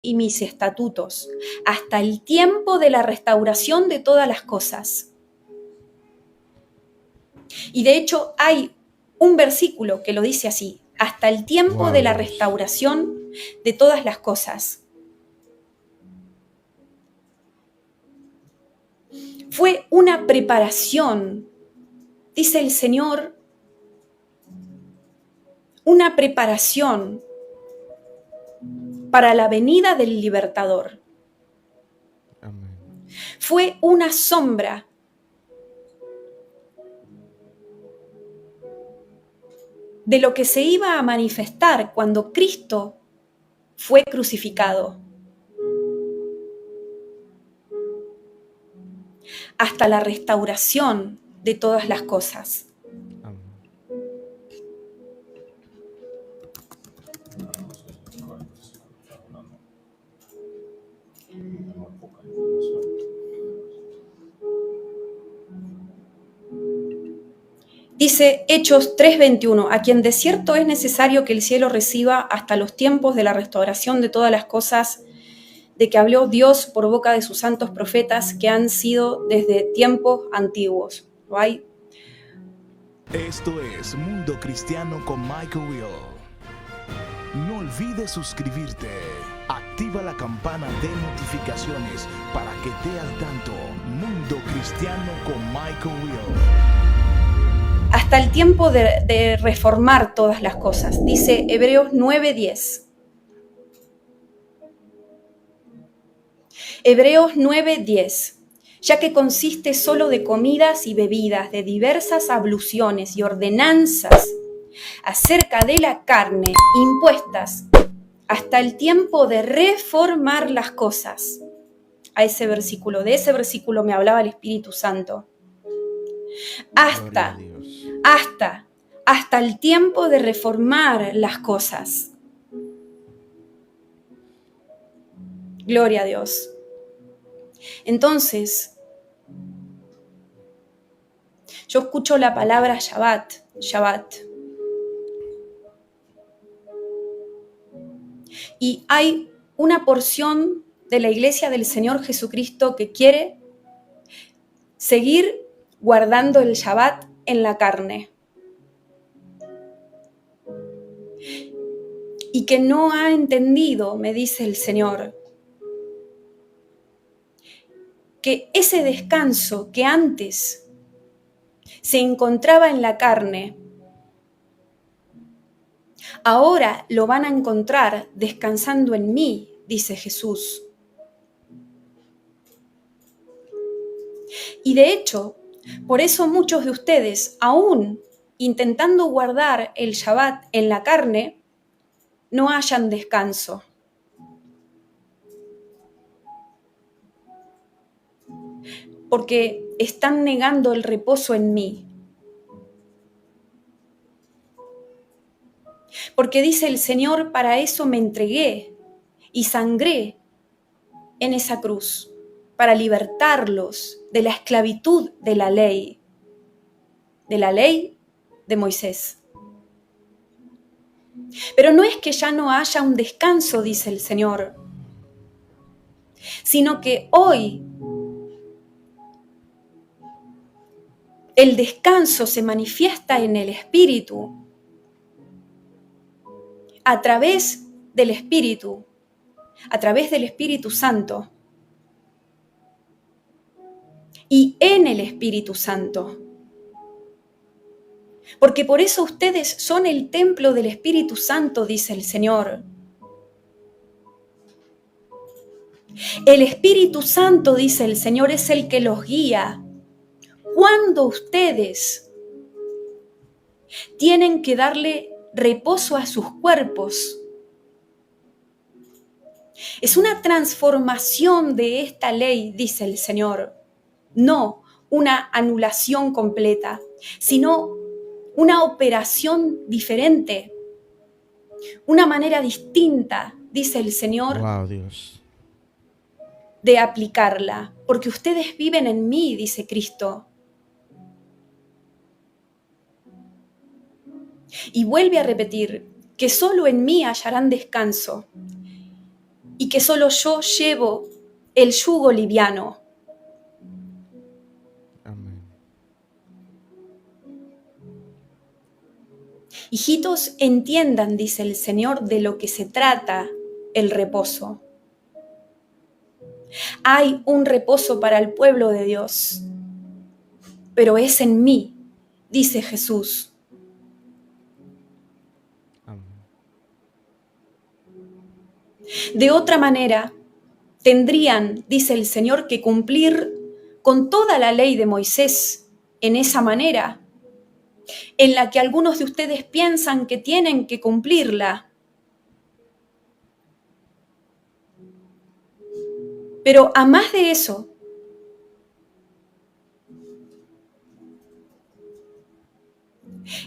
y mis estatutos, hasta el tiempo de la restauración de todas las cosas. Y de hecho hay un versículo que lo dice así, hasta el tiempo de la restauración de todas las cosas. Fue una preparación, dice el Señor, una preparación para la venida del libertador. Amén. Fue una sombra de lo que se iba a manifestar cuando Cristo fue crucificado. Hasta la restauración de todas las cosas. Amén. Dice Hechos 3:21, a quien de cierto es necesario que el cielo reciba hasta los tiempos de la restauración de todas las cosas, de que habló Dios por boca de sus santos profetas que han sido desde tiempos antiguos. ¿No hay? Esto es Mundo Cristiano con Michael Will. No olvides suscribirte. Activa la campana de notificaciones para que estés al tanto. Mundo Cristiano con Michael Will. Hasta el tiempo de reformar todas las cosas, dice Hebreos 9:10. Hebreos 9:10. Ya que consiste solo de comidas y bebidas, de diversas abluciones y ordenanzas acerca de la carne impuestas hasta el tiempo de reformar las cosas. De ese versículo me hablaba el Espíritu Santo. Hasta el tiempo de reformar las cosas. Gloria a Dios. Entonces, yo escucho la palabra Shabbat. Y hay una porción de la Iglesia del Señor Jesucristo que quiere seguir guardando el Shabbat en la carne. Y que no ha entendido, me dice el Señor, que ese descanso que antes se encontraba en la carne, ahora lo van a encontrar descansando en mí, dice Jesús. Y de hecho, por eso muchos de ustedes, aún intentando guardar el Shabbat en la carne, no hallan descanso. Porque están negando el reposo en mí. Porque dice el Señor, para eso me entregué y sangré en esa cruz, para libertarlos de la esclavitud de la ley de Moisés. Pero no es que ya no haya un descanso, dice el Señor, sino que hoy el descanso se manifiesta en el Espíritu, a través del Espíritu Santo y en el Espíritu Santo. Porque por eso ustedes son el templo del Espíritu Santo, dice el Señor. El Espíritu Santo, dice el Señor, es el que los guía. Cuando ustedes tienen que darle reposo a sus cuerpos, es una transformación de esta ley, dice el Señor. No una anulación completa, sino una operación diferente, una manera distinta, dice el Señor, Dios. de aplicarla, porque ustedes viven en mí, dice Cristo. Y vuelve a repetir que solo en mí hallarán descanso. y que solo yo llevo el yugo liviano. Amén. Hijitos, entiendan, dice el Señor, de lo que se trata el reposo. Hay un reposo para el pueblo de Dios, pero es en mí, dice Jesús. Amén. De otra manera, tendrían, dice el Señor, que cumplir con toda la ley de Moisés en esa manera, en la que algunos de ustedes piensan que tienen que cumplirla. Pero a más de eso,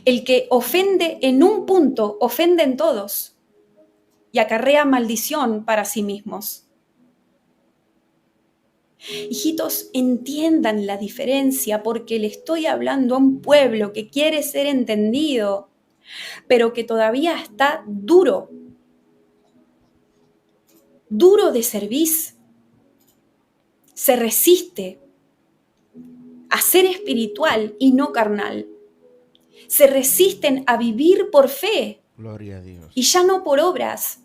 el que ofende en un punto, ofende en todos y acarrea maldición para sí mismos. Hijitos, entiendan la diferencia porque le estoy hablando a un pueblo que quiere ser entendido, pero que todavía está duro de cerviz. Se resiste a ser espiritual y no carnal. Se resisten a vivir por fe Gloria a Dios. y ya no por obras.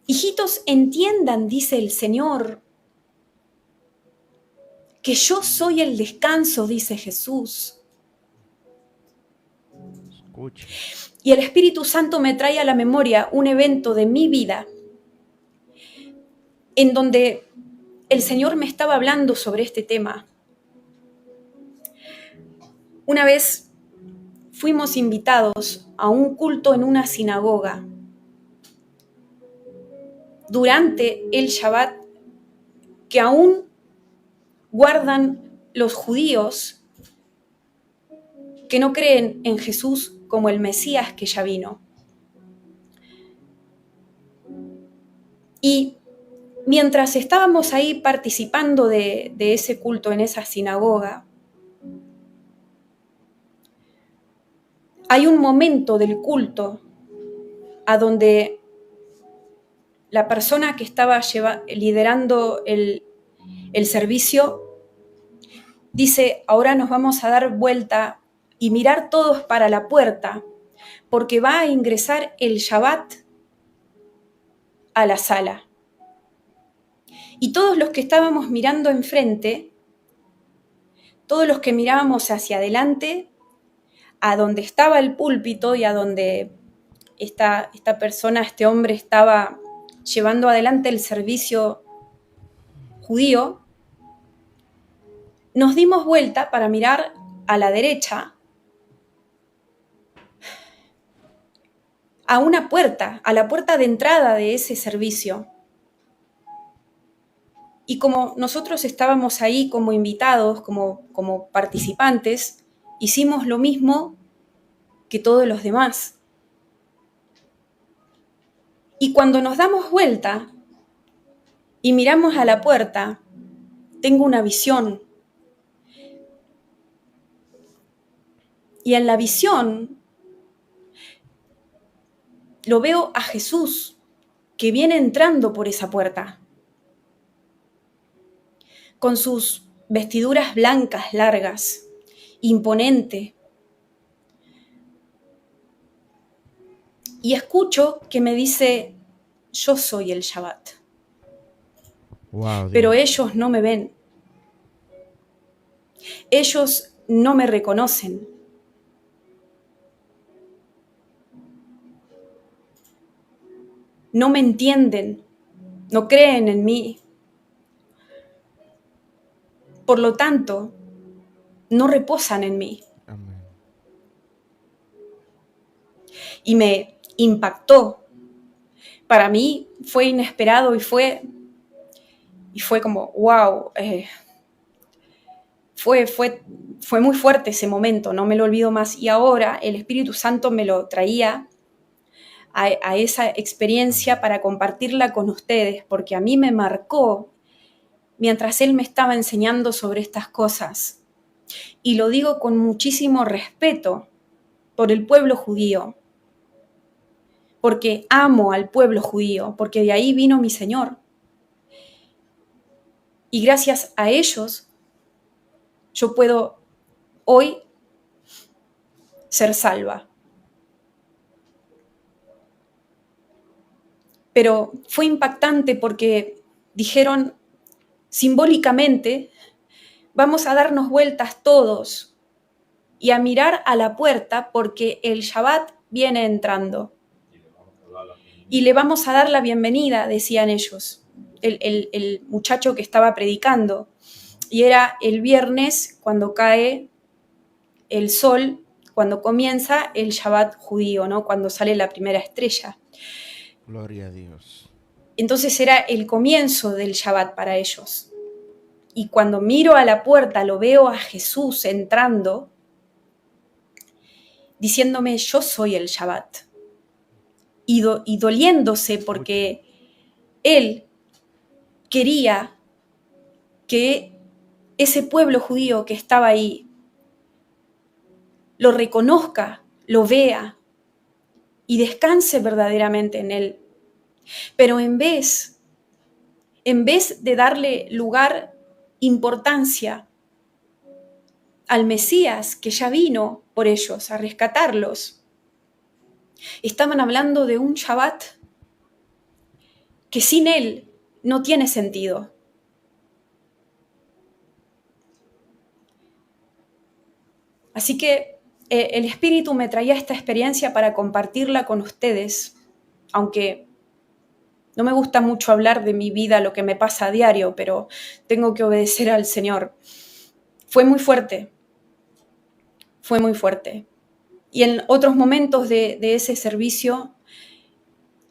Hijitos, entiendan, dice el Señor, que yo soy el descanso, dice Jesús. Escuche. Y el Espíritu Santo me trae a la memoria un evento de mi vida en donde el Señor me estaba hablando sobre este tema. Una vez fuimos invitados a un culto en una sinagoga. Durante el Shabbat, que aún guardan los judíos que no creen en Jesús como el Mesías que ya vino. Y mientras estábamos ahí participando de ese culto en esa sinagoga, hay un momento del culto a donde la persona que estaba liderando el servicio dice: ahora nos vamos a dar vuelta y mirar todos para la puerta, porque va a ingresar el Shabbat a la sala. Y todos los que estábamos mirando enfrente, todos los que mirábamos hacia adelante, a donde estaba el púlpito y a donde esta persona, este hombre estaba llevando adelante el servicio judío, nos dimos vuelta para mirar a la derecha a una puerta, a la puerta de entrada de ese servicio. Y como nosotros estábamos ahí como invitados, como participantes, hicimos lo mismo que todos los demás. Y cuando nos damos vuelta y miramos a la puerta, tengo una visión. Y en la visión lo veo a Jesús que viene entrando por esa puerta, con sus vestiduras blancas largas, imponente. Y escucho que me dice: yo soy el Shabbat. Wow, Dios. Pero ellos no me ven. Ellos no me reconocen. No me entienden. No creen en mí. Por lo tanto, no reposan en mí. Amén. Y me impactó. Para mí fue inesperado y fue como, wow, fue muy fuerte ese momento, no me lo olvido más. Y ahora el Espíritu Santo me lo traía a esa experiencia para compartirla con ustedes, porque a mí me marcó mientras Él me estaba enseñando sobre estas cosas. Y lo digo con muchísimo respeto por el pueblo judío, porque amo al pueblo judío, porque de ahí vino mi Señor. Y gracias a ellos, yo puedo hoy ser salva. Pero fue impactante porque dijeron simbólicamente, vamos a darnos vueltas todos y a mirar a la puerta porque el Shabbat viene entrando. Y le vamos a dar la bienvenida, decían ellos, el muchacho que estaba predicando. Y era el viernes cuando cae el sol, cuando comienza el Shabbat judío, ¿no? Cuando sale la primera estrella. Gloria a Dios. Entonces era el comienzo del Shabbat para ellos. Y cuando miro a la puerta, lo veo a Jesús entrando, diciéndome, yo soy el Shabbat. Y doliéndose porque él quería que ese pueblo judío que estaba ahí lo reconozca, lo vea y descanse verdaderamente en él. Pero en vez de darle lugar, importancia al Mesías que ya vino por ellos a rescatarlos, estaban hablando de un Shabbat que sin él no tiene sentido. Así que el Espíritu me traía esta experiencia para compartirla con ustedes, aunque no me gusta mucho hablar de mi vida, lo que me pasa a diario, pero tengo que obedecer al Señor. Fue muy fuerte. Y en otros momentos de ese servicio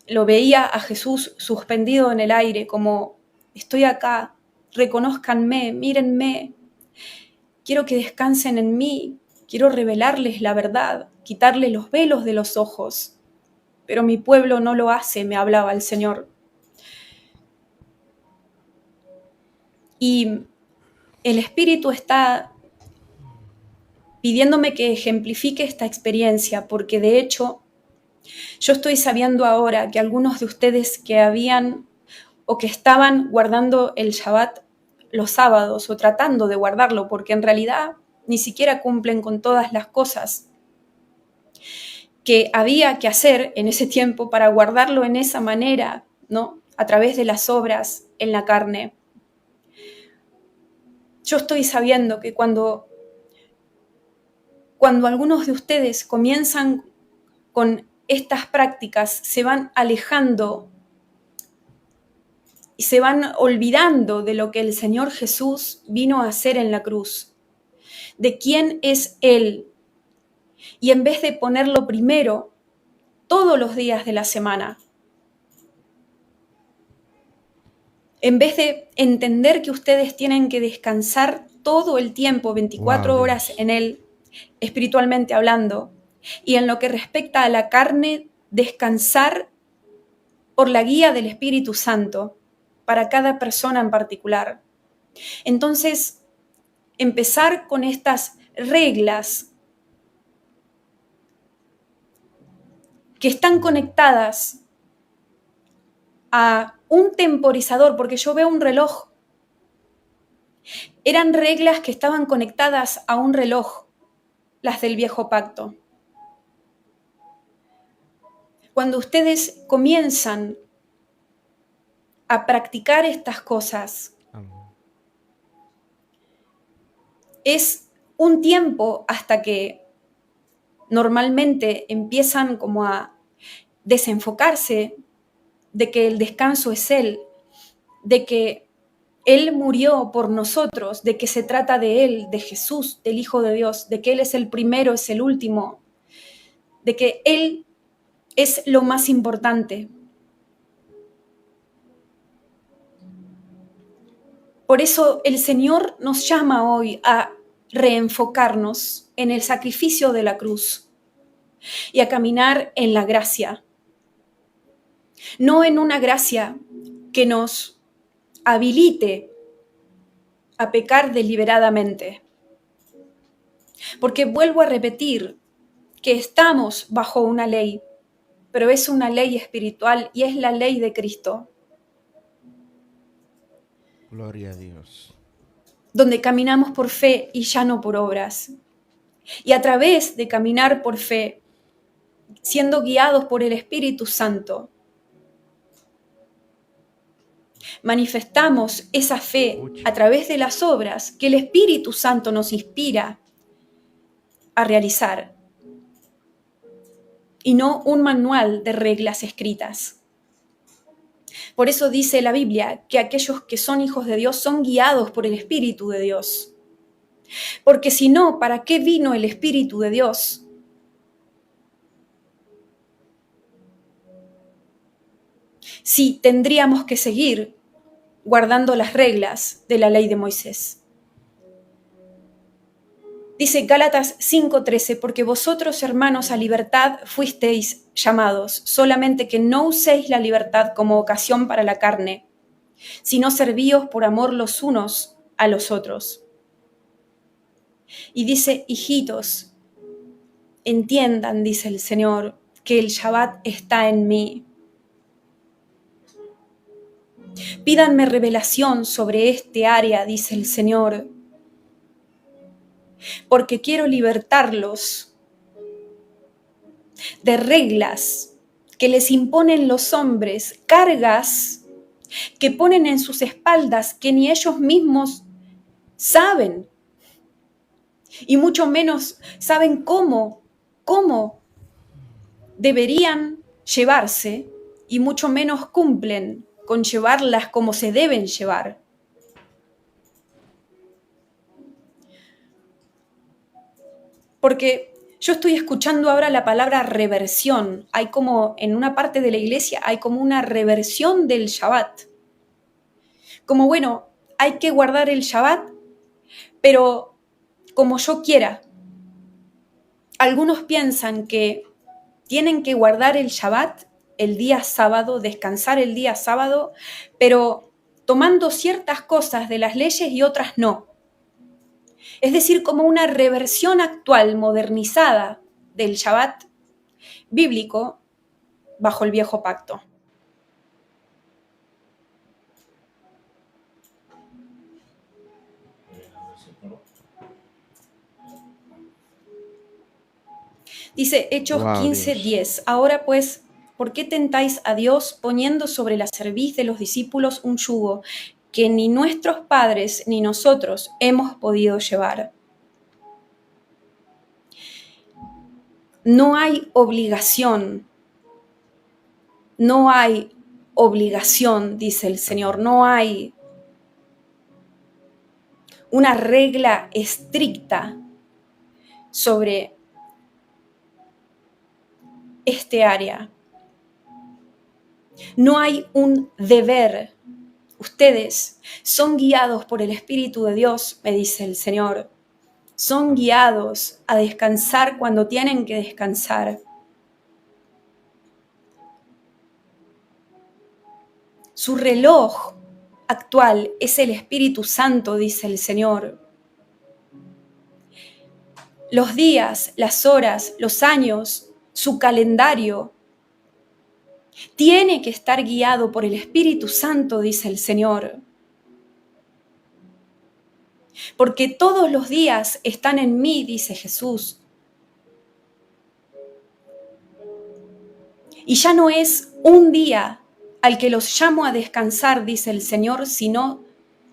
lo veía a Jesús suspendido en el aire, como estoy acá, reconózcanme, mírenme, quiero que descansen en mí, quiero revelarles la verdad, quitarles los velos de los ojos, pero mi pueblo no lo hace, me hablaba el Señor. Y el Espíritu está pidiéndome que ejemplifique esta experiencia, porque de hecho yo estoy sabiendo ahora que algunos de ustedes que habían o que estaban guardando el Shabbat los sábados o tratando de guardarlo, porque en realidad ni siquiera cumplen con todas las cosas que había que hacer en ese tiempo para guardarlo en esa manera, ¿no? A través de las obras en la carne. Yo estoy sabiendo que cuando algunos de ustedes comienzan con estas prácticas, se van alejando y se van olvidando de lo que el Señor Jesús vino a hacer en la cruz, de quién es Él. Y en vez de ponerlo primero todos los días de la semana, en vez de entender que ustedes tienen que descansar todo el tiempo, 24 horas en Él, espiritualmente hablando, y en lo que respecta a la carne, descansar por la guía del Espíritu Santo para cada persona en particular. Entonces, empezar con estas reglas que están conectadas a un temporizador, porque yo veo un reloj. Eran reglas que estaban conectadas a un reloj, las del viejo pacto. Cuando ustedes comienzan a practicar estas cosas, es un tiempo hasta que normalmente empiezan como a desenfocarse de que el descanso es Él, de que Él murió por nosotros, de que se trata de Él, de Jesús, del Hijo de Dios, de que Él es el primero, es el último, de que Él es lo más importante. Por eso el Señor nos llama hoy a reenfocarnos en el sacrificio de la cruz y a caminar en la gracia. No en una gracia que nos habilite a pecar deliberadamente. Porque vuelvo a repetir que estamos bajo una ley, pero es una ley espiritual y es la ley de Cristo, Gloria a Dios. donde caminamos por fe y ya no por obras. Y a través de caminar por fe, siendo guiados por el Espíritu Santo, manifestamos esa fe a través de las obras que el Espíritu Santo nos inspira a realizar, y no un manual de reglas escritas. Por eso dice la Biblia que aquellos que son hijos de Dios son guiados por el Espíritu de Dios. Porque si no, ¿para qué vino el Espíritu de Dios? Si tendríamos que seguir guardando las reglas de la ley de Moisés. Dice Gálatas 5:13, porque vosotros, hermanos, a libertad fuisteis llamados, solamente que no uséis la libertad como ocasión para la carne, sino servíos por amor los unos a los otros. Y dice, hijitos, entiendan, dice el Señor, que el Shabbat está en mí. Pídanme revelación sobre este área, dice el Señor, porque quiero libertarlos de reglas que les imponen los hombres, cargas que ponen en sus espaldas que ni ellos mismos saben, y mucho menos saben cómo deberían llevarse, y mucho menos cumplen con llevarlas como se deben llevar. Porque yo estoy escuchando ahora la palabra reversión. Hay como, en una parte de la iglesia, hay como una reversión del Shabbat. Como, bueno, hay que guardar el Shabbat, pero como yo quiera. Algunos piensan que tienen que guardar el Shabbat el día sábado, descansar el día sábado, pero tomando ciertas cosas de las leyes y otras no. Es decir, como una reversión actual, modernizada del Shabbat bíblico bajo el viejo pacto. Dice Hechos 15:10, ahora pues, ¿por qué tentáis a Dios poniendo sobre la cerviz de los discípulos un yugo que ni nuestros padres ni nosotros hemos podido llevar? No hay obligación, dice el Señor, no hay una regla estricta sobre este área. No hay un deber. Ustedes son guiados por el Espíritu de Dios, me dice el Señor. Son guiados a descansar cuando tienen que descansar. Su reloj actual es el Espíritu Santo, dice el Señor. Los días, las horas, los años, su calendario tiene que estar guiado por el Espíritu Santo, dice el Señor. Porque todos los días están en mí, dice Jesús. Y ya no es un día al que los llamo a descansar, dice el Señor, sino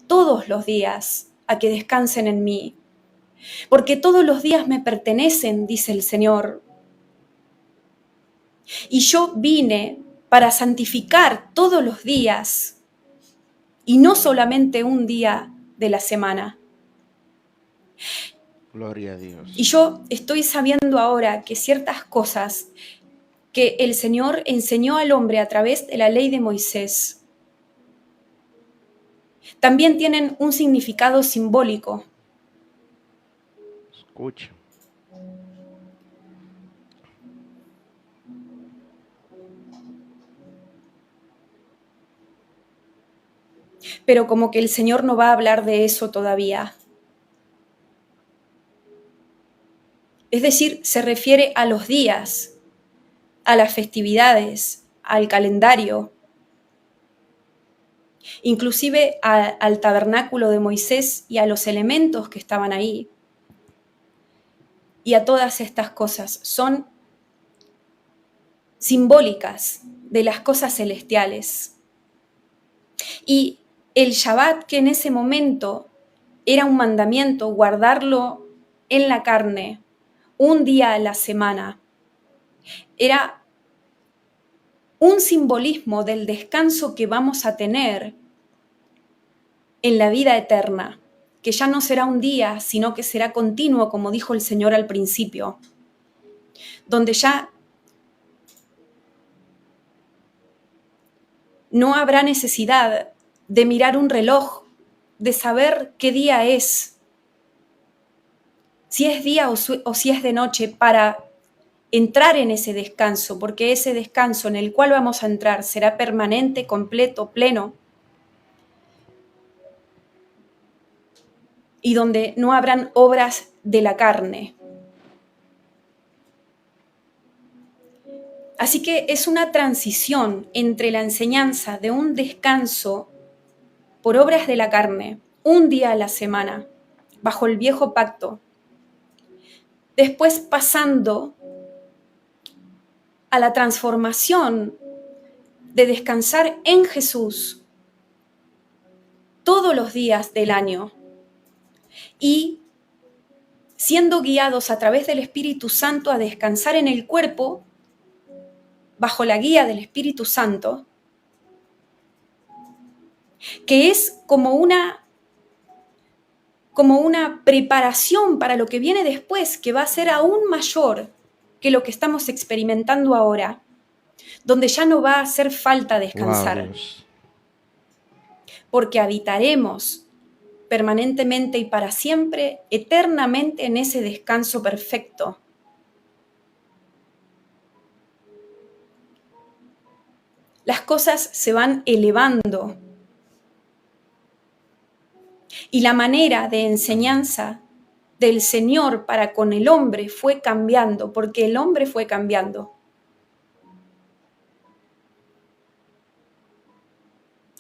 todos los días a que descansen en mí. Porque todos los días me pertenecen, dice el Señor. Y yo vine para santificar todos los días y no solamente un día de la semana. Gloria a Dios. Y yo estoy sabiendo ahora que ciertas cosas que el Señor enseñó al hombre a través de la ley de Moisés también tienen un significado simbólico. Escucha. Pero como que el Señor no va a hablar de eso todavía. Es decir, se refiere a los días, a las festividades, al calendario, inclusive al tabernáculo de Moisés y a los elementos que estaban ahí. Y a todas estas cosas son simbólicas de las cosas celestiales. Y el Shabbat, que en ese momento era un mandamiento, guardarlo en la carne un día a la semana, era un simbolismo del descanso que vamos a tener en la vida eterna, que ya no será un día, sino que será continuo, como dijo el Señor al principio, donde ya no habrá necesidad de mirar un reloj, de saber qué día es, si es día o si es de noche, para entrar en ese descanso, porque ese descanso en el cual vamos a entrar será permanente, completo, pleno, y donde no habrán obras de la carne. Así que es una transición entre la enseñanza de un descanso por obras de la carne, un día a la semana, bajo el viejo pacto, después pasando a la transformación de descansar en Jesús todos los días del año y siendo guiados a través del Espíritu Santo a descansar en el cuerpo bajo la guía del Espíritu Santo, que es como una preparación para lo que viene después, que va a ser aún mayor que lo que estamos experimentando ahora, donde ya no va a hacer falta descansar, Wow, Dios. porque habitaremos permanentemente y para siempre, eternamente en ese descanso perfecto. Las cosas se van elevando y la manera de enseñanza del Señor para con el hombre fue cambiando, porque el hombre fue cambiando.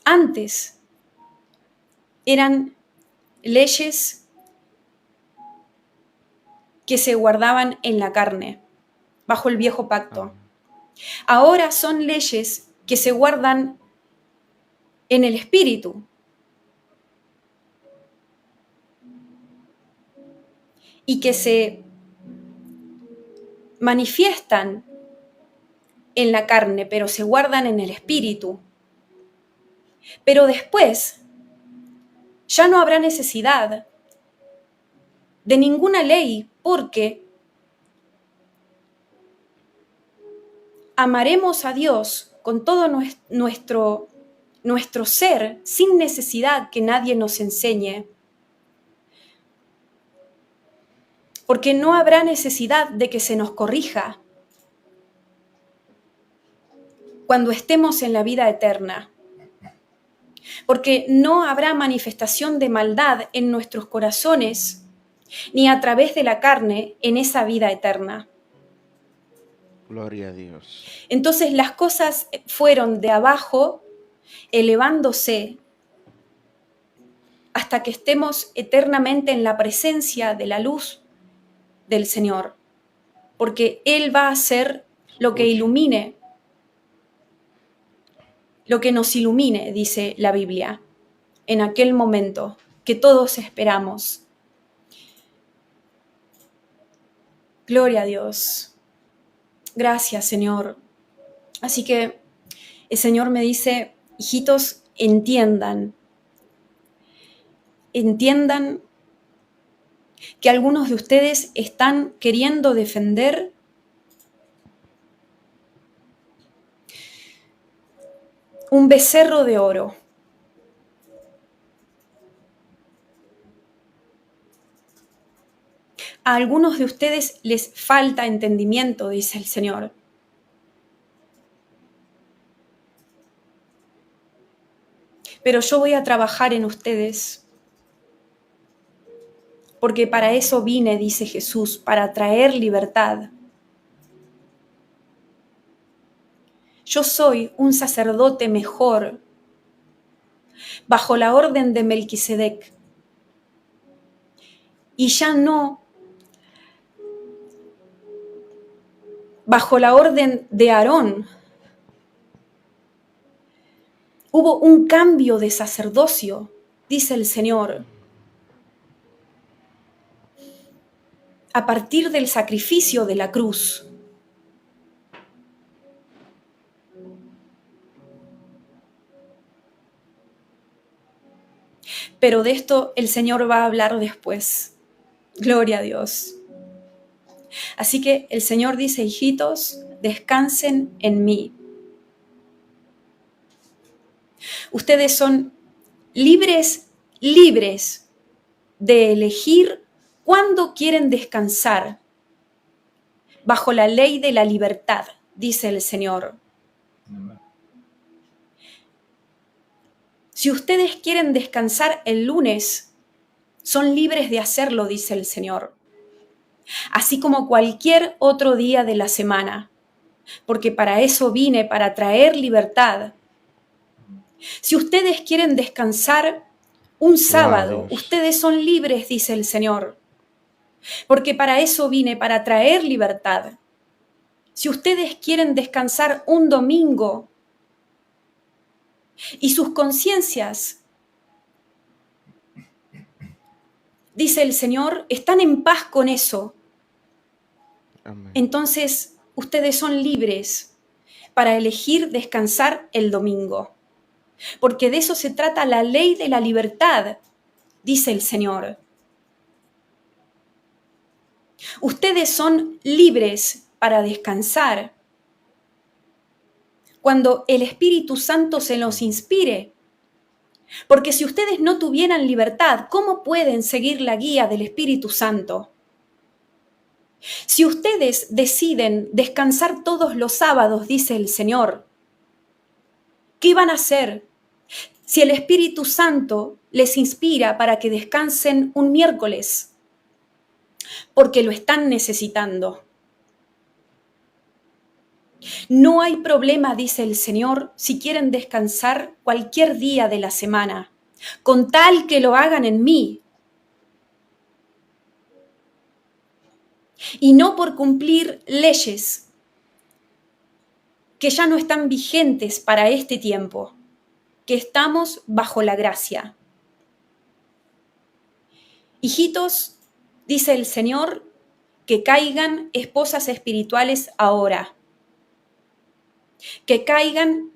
Antes eran leyes que se guardaban en la carne, bajo el viejo pacto. Ahora son leyes que se guardan en el espíritu. Y que se manifiestan en la carne, pero se guardan en el espíritu. Pero después ya no habrá necesidad de ninguna ley, porque amaremos a Dios con todo nuestro ser, sin necesidad que nadie nos enseñe. Porque no habrá necesidad de que se nos corrija cuando estemos en la vida eterna. Porque no habrá manifestación de maldad en nuestros corazones, ni a través de la carne en esa vida eterna. Gloria a Dios. Entonces las cosas fueron de abajo, elevándose, hasta que estemos eternamente en la presencia de la luz del Señor, porque Él va a hacer lo que ilumine, lo que nos ilumine, dice la Biblia, en aquel momento que todos esperamos. Gloria a Dios. Gracias, Señor. Así que el Señor me dice, hijitos, entiendan que algunos de ustedes están queriendo defender un becerro de oro. A algunos de ustedes les falta entendimiento, dice el Señor. Pero yo voy a trabajar en ustedes, porque para eso vine, dice Jesús, para traer libertad. yo soy un sacerdote mejor, bajo la orden de Melquisedec, y ya no bajo la orden de Aarón. Hubo un cambio de sacerdocio, dice el Señor, a partir del sacrificio de la cruz. Pero de esto el Señor va a hablar después. Gloria a Dios. Así que el Señor dice, hijitos, descansen en mí. Ustedes son libres de elegir cuándo quieren descansar, bajo la ley de la libertad, dice el Señor. Si ustedes quieren descansar el lunes, son libres de hacerlo, dice el Señor. Así como cualquier otro día de la semana, porque para eso vine, para traer libertad. Si ustedes quieren descansar un sábado, ustedes son libres, dice el Señor, porque para eso vine, para traer libertad. Si ustedes quieren descansar un domingo y sus conciencias, dice el Señor, están en paz con eso, amén, entonces ustedes son libres para elegir descansar el domingo. Porque de eso se trata la ley de la libertad, dice el Señor. Ustedes son libres para descansar cuando el Espíritu Santo se los inspire. Porque si ustedes no tuvieran libertad, ¿cómo pueden seguir la guía del Espíritu Santo? Si ustedes deciden descansar todos los sábados, dice el Señor, ¿qué van a hacer si el Espíritu Santo les inspira para que descansen un miércoles? Porque lo están necesitando. No hay problema, dice el Señor, si quieren descansar cualquier día de la semana, con tal que lo hagan en mí. Y no por cumplir leyes que ya no están vigentes para este tiempo, que estamos bajo la gracia. Hijitos, dice el Señor, que caigan esposas espirituales ahora, que caigan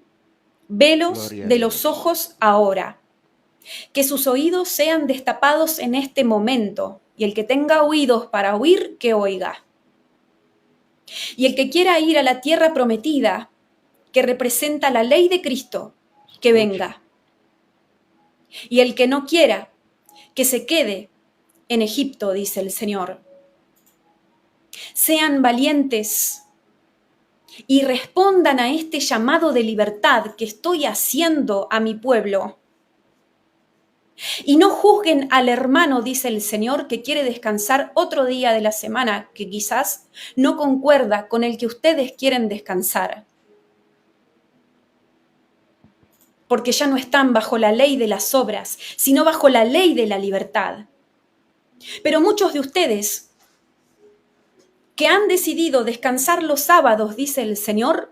velos de los ojos ahora, que sus oídos sean destapados en este momento, y el que tenga oídos para oír, que oiga. Y el que quiera ir a la tierra prometida, que representa la ley de Cristo, que venga. Y el que no quiera, que se quede en Egipto, dice el Señor. Sean valientes y respondan a este llamado de libertad que estoy haciendo a mi pueblo. Y no juzguen al hermano, dice el Señor, que quiere descansar otro día de la semana, que quizás no concuerda con el que ustedes quieren descansar. Porque ya no están bajo la ley de las obras, sino bajo la ley de la libertad. Pero muchos de ustedes que han decidido descansar los sábados, dice el Señor,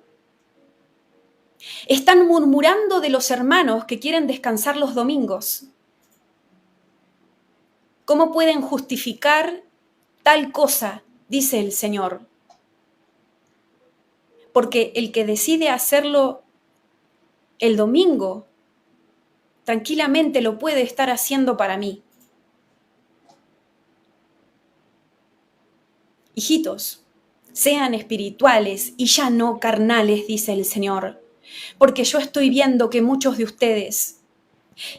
están murmurando de los hermanos que quieren descansar los domingos. ¿Cómo pueden justificar tal cosa? Dice el Señor. Porque el que decide hacerlo el domingo, tranquilamente lo puede estar haciendo para mí. Hijitos, sean espirituales y ya no carnales, dice el Señor, porque yo estoy viendo que muchos de ustedes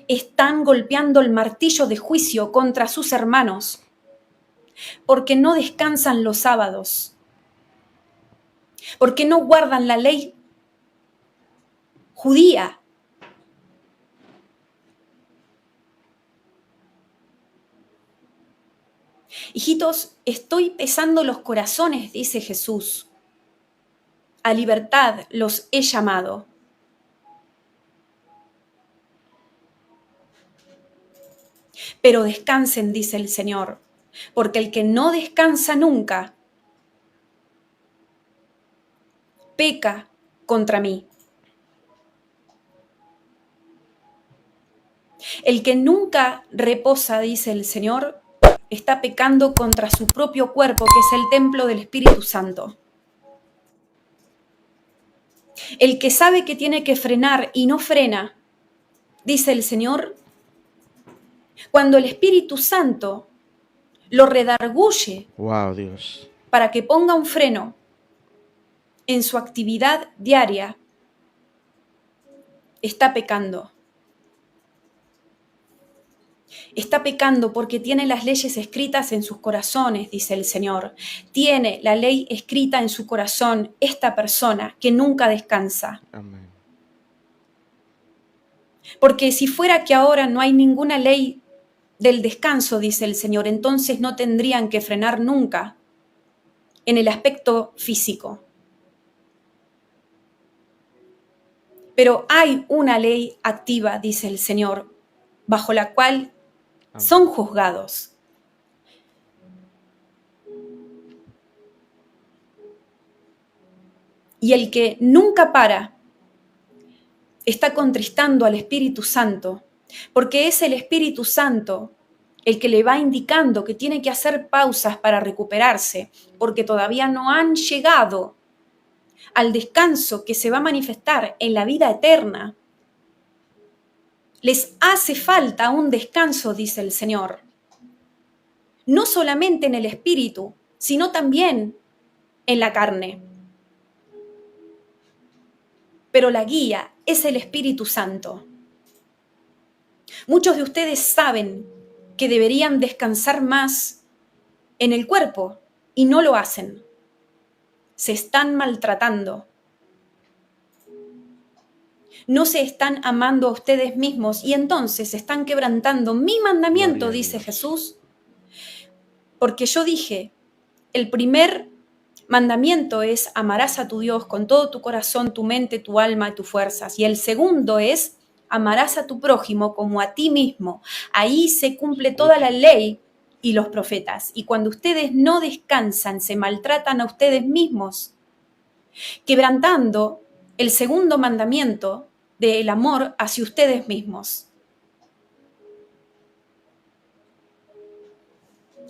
están golpeando el martillo de juicio contra sus hermanos, porque no descansan los sábados, porque no guardan la ley judía. Hijitos, estoy pesando los corazones, dice Jesús. a libertad los he llamado. Pero descansen, dice el Señor, porque el que no descansa nunca peca contra mí. El que nunca reposa, dice el Señor, está pecando contra su propio cuerpo, que es el templo del Espíritu Santo. El que sabe que tiene que frenar y no frena, dice el Señor, cuando el Espíritu Santo lo redarguye Wow, Dios. para que ponga un freno en su actividad diaria, está pecando. Está pecando porque tiene las leyes escritas en sus corazones, dice el Señor. Tiene la ley escrita en su corazón esta persona que nunca descansa. Amén. Porque si fuera que ahora no hay ninguna ley del descanso, dice el Señor, entonces no tendrían que frenar nunca en el aspecto físico. Pero hay una ley activa, dice el Señor, bajo la cual son juzgados. Y el que nunca para está contristando al Espíritu Santo, porque es el Espíritu Santo el que le va indicando que tiene que hacer pausas para recuperarse, porque todavía no han llegado al descanso que se va a manifestar en la vida eterna. Les hace falta un descanso, dice el Señor. No solamente en el espíritu, sino también en la carne. Pero la guía es el Espíritu Santo. Muchos de ustedes saben que deberían descansar más en el cuerpo y no lo hacen. Se están maltratando. No se están amando a ustedes mismos y entonces están quebrantando mi mandamiento, dice Jesús. Porque yo dije, el primer mandamiento es amarás a tu Dios con todo tu corazón, tu mente, tu alma y tus fuerzas. Y el segundo es amarás a tu prójimo como a ti mismo. Ahí se cumple toda la ley y los profetas. Y cuando ustedes no descansan, se maltratan a ustedes mismos, quebrantando el segundo mandamiento del amor hacia ustedes mismos.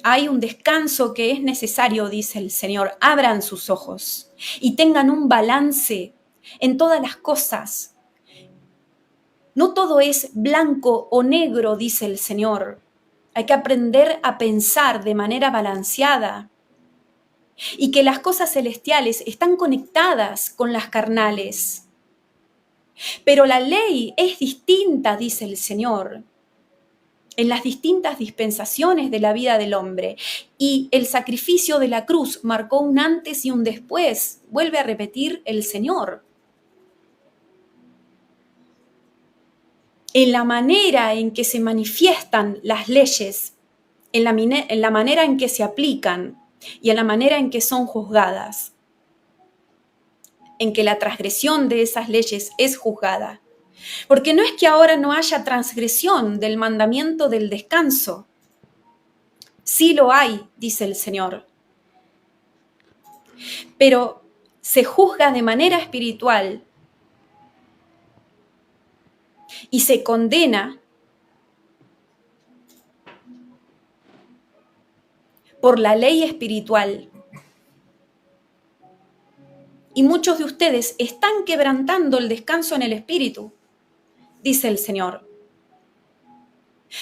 Hay un descanso que es necesario, dice el Señor. Abran sus ojos y tengan un balance en todas las cosas. No todo es blanco o negro, dice el Señor. Hay que aprender a pensar de manera balanceada y que las cosas celestiales están conectadas con las carnales. Pero la ley es distinta, dice el Señor, en las distintas dispensaciones de la vida del hombre. Y el sacrificio de la cruz marcó un antes y un después, vuelve a repetir el Señor. En la manera en que se manifiestan las leyes, en la manera en que se aplican y en la manera en que son juzgadas, en que la transgresión de esas leyes es juzgada. Porque no es que ahora no haya transgresión del mandamiento del descanso. Sí lo hay, dice el Señor. Pero se juzga de manera espiritual y se condena por la ley espiritual. Y muchos de ustedes están quebrantando el descanso en el espíritu, dice el Señor.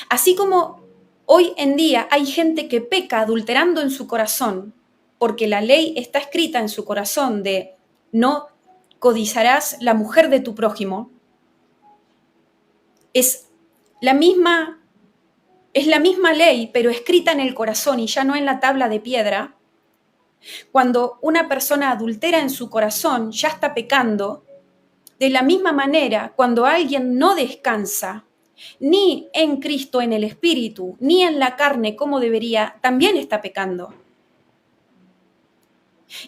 Así como hoy en día hay gente que peca adulterando en su corazón, porque la ley está escrita en su corazón de no codiciarás la mujer de tu prójimo, es la misma ley, pero escrita en el corazón y ya no en la tabla de piedra. Cuando una persona adultera en su corazón, ya está pecando. De la misma manera, cuando alguien no descansa, ni en Cristo, en el Espíritu, ni en la carne como debería, también está pecando.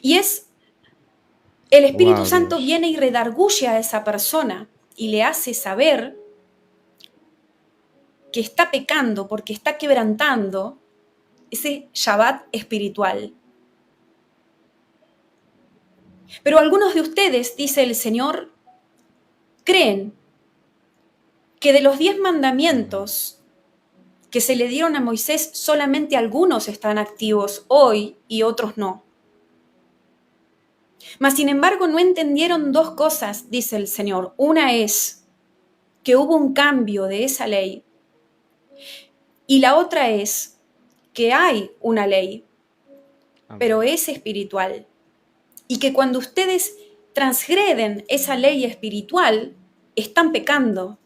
Y es El Espíritu Wow, Santo Dios. viene y redarguye a esa persona y le hace saber que está pecando porque está quebrantando ese Shabbat espiritual. Pero algunos de ustedes, dice el Señor, creen que de los 10 mandamientos que se le dieron a Moisés, solamente algunos están activos hoy y otros no. Mas, sin embargo, no entendieron dos cosas, dice el Señor. Una es que hubo un cambio de esa ley y la otra es que hay una ley, Amén. pero es espiritual. Y que cuando ustedes transgreden esa ley espiritual, están pecando.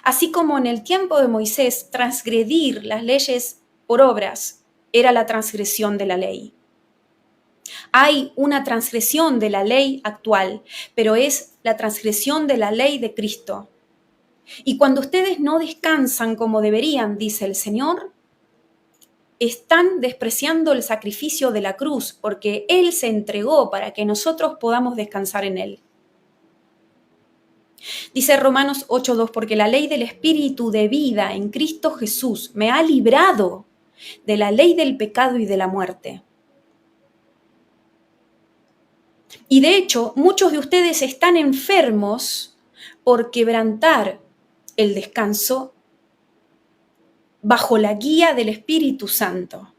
Así como en el tiempo de Moisés, transgredir las leyes por obras era la transgresión de la ley. Hay una transgresión de la ley actual, pero es la transgresión de la ley de Cristo. Y cuando ustedes no descansan como deberían, dice el Señor, están despreciando el sacrificio de la cruz, porque Él se entregó para que nosotros podamos descansar en Él. Dice Romanos 8:2, porque la ley del Espíritu de vida en Cristo Jesús me ha librado de la ley del pecado y de la muerte. Y de hecho, muchos de ustedes están enfermos por quebrantar el descanso bajo la guía del Espíritu Santo.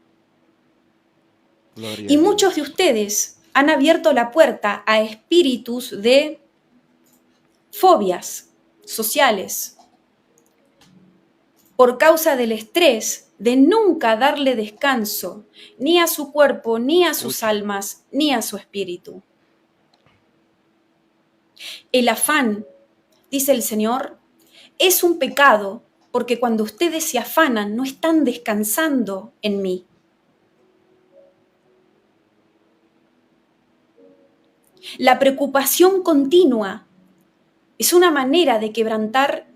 Gloria Y a muchos de Dios. ustedes han abierto la puerta a espíritus de fobias sociales por causa del estrés de nunca darle descanso ni a su cuerpo, ni a sus almas, ni a su espíritu. El afán, dice el Señor, es un pecado porque cuando ustedes se afanan no están descansando en mí. La preocupación continua es una manera de quebrantar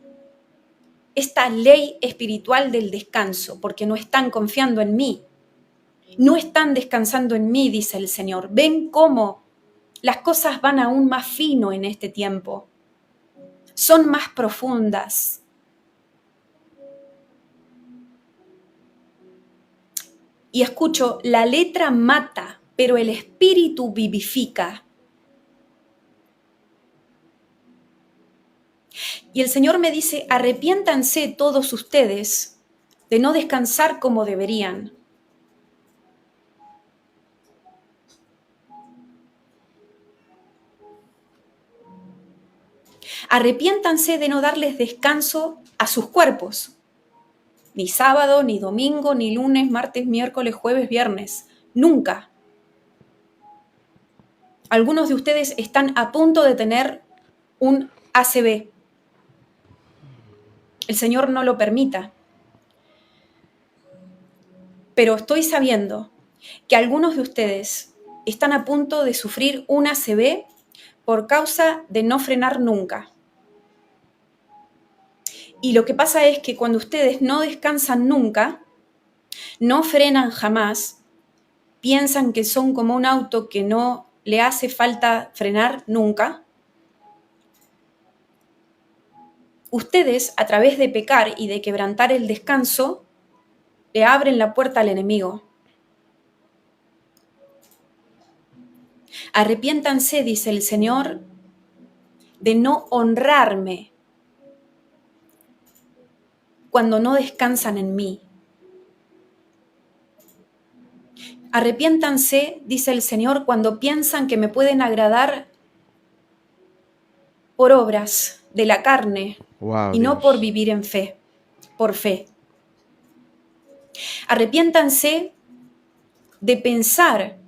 esta ley espiritual del descanso, porque no están confiando en mí, no están descansando en mí, dice el Señor. ¿Ven cómo las cosas van aún más fino en este tiempo? Son más profundas. Y escucho, la letra mata, pero el espíritu vivifica. Y el Señor me dice, arrepiéntanse todos ustedes de no descansar como deberían. Arrepiéntanse de no darles descanso a sus cuerpos. Ni sábado, ni domingo, ni lunes, martes, miércoles, jueves, viernes. Nunca. Algunos de ustedes están a punto de tener un ACV. El Señor no lo permita. Pero estoy sabiendo que algunos de ustedes están a punto de sufrir un ACV por causa de no frenar nunca. Y lo que pasa es que cuando ustedes no descansan nunca, no frenan jamás, piensan que son como un auto que no le hace falta frenar nunca, ustedes, a través de pecar y de quebrantar el descanso, le abren la puerta al enemigo. Arrepiéntanse, dice el Señor, de no honrarme cuando no descansan en mí. Arrepiéntanse, dice el Señor, cuando piensan que me pueden agradar por obras de la carne Wow, y no Dios. por vivir en fe, por fe. Arrepiéntanse de pensar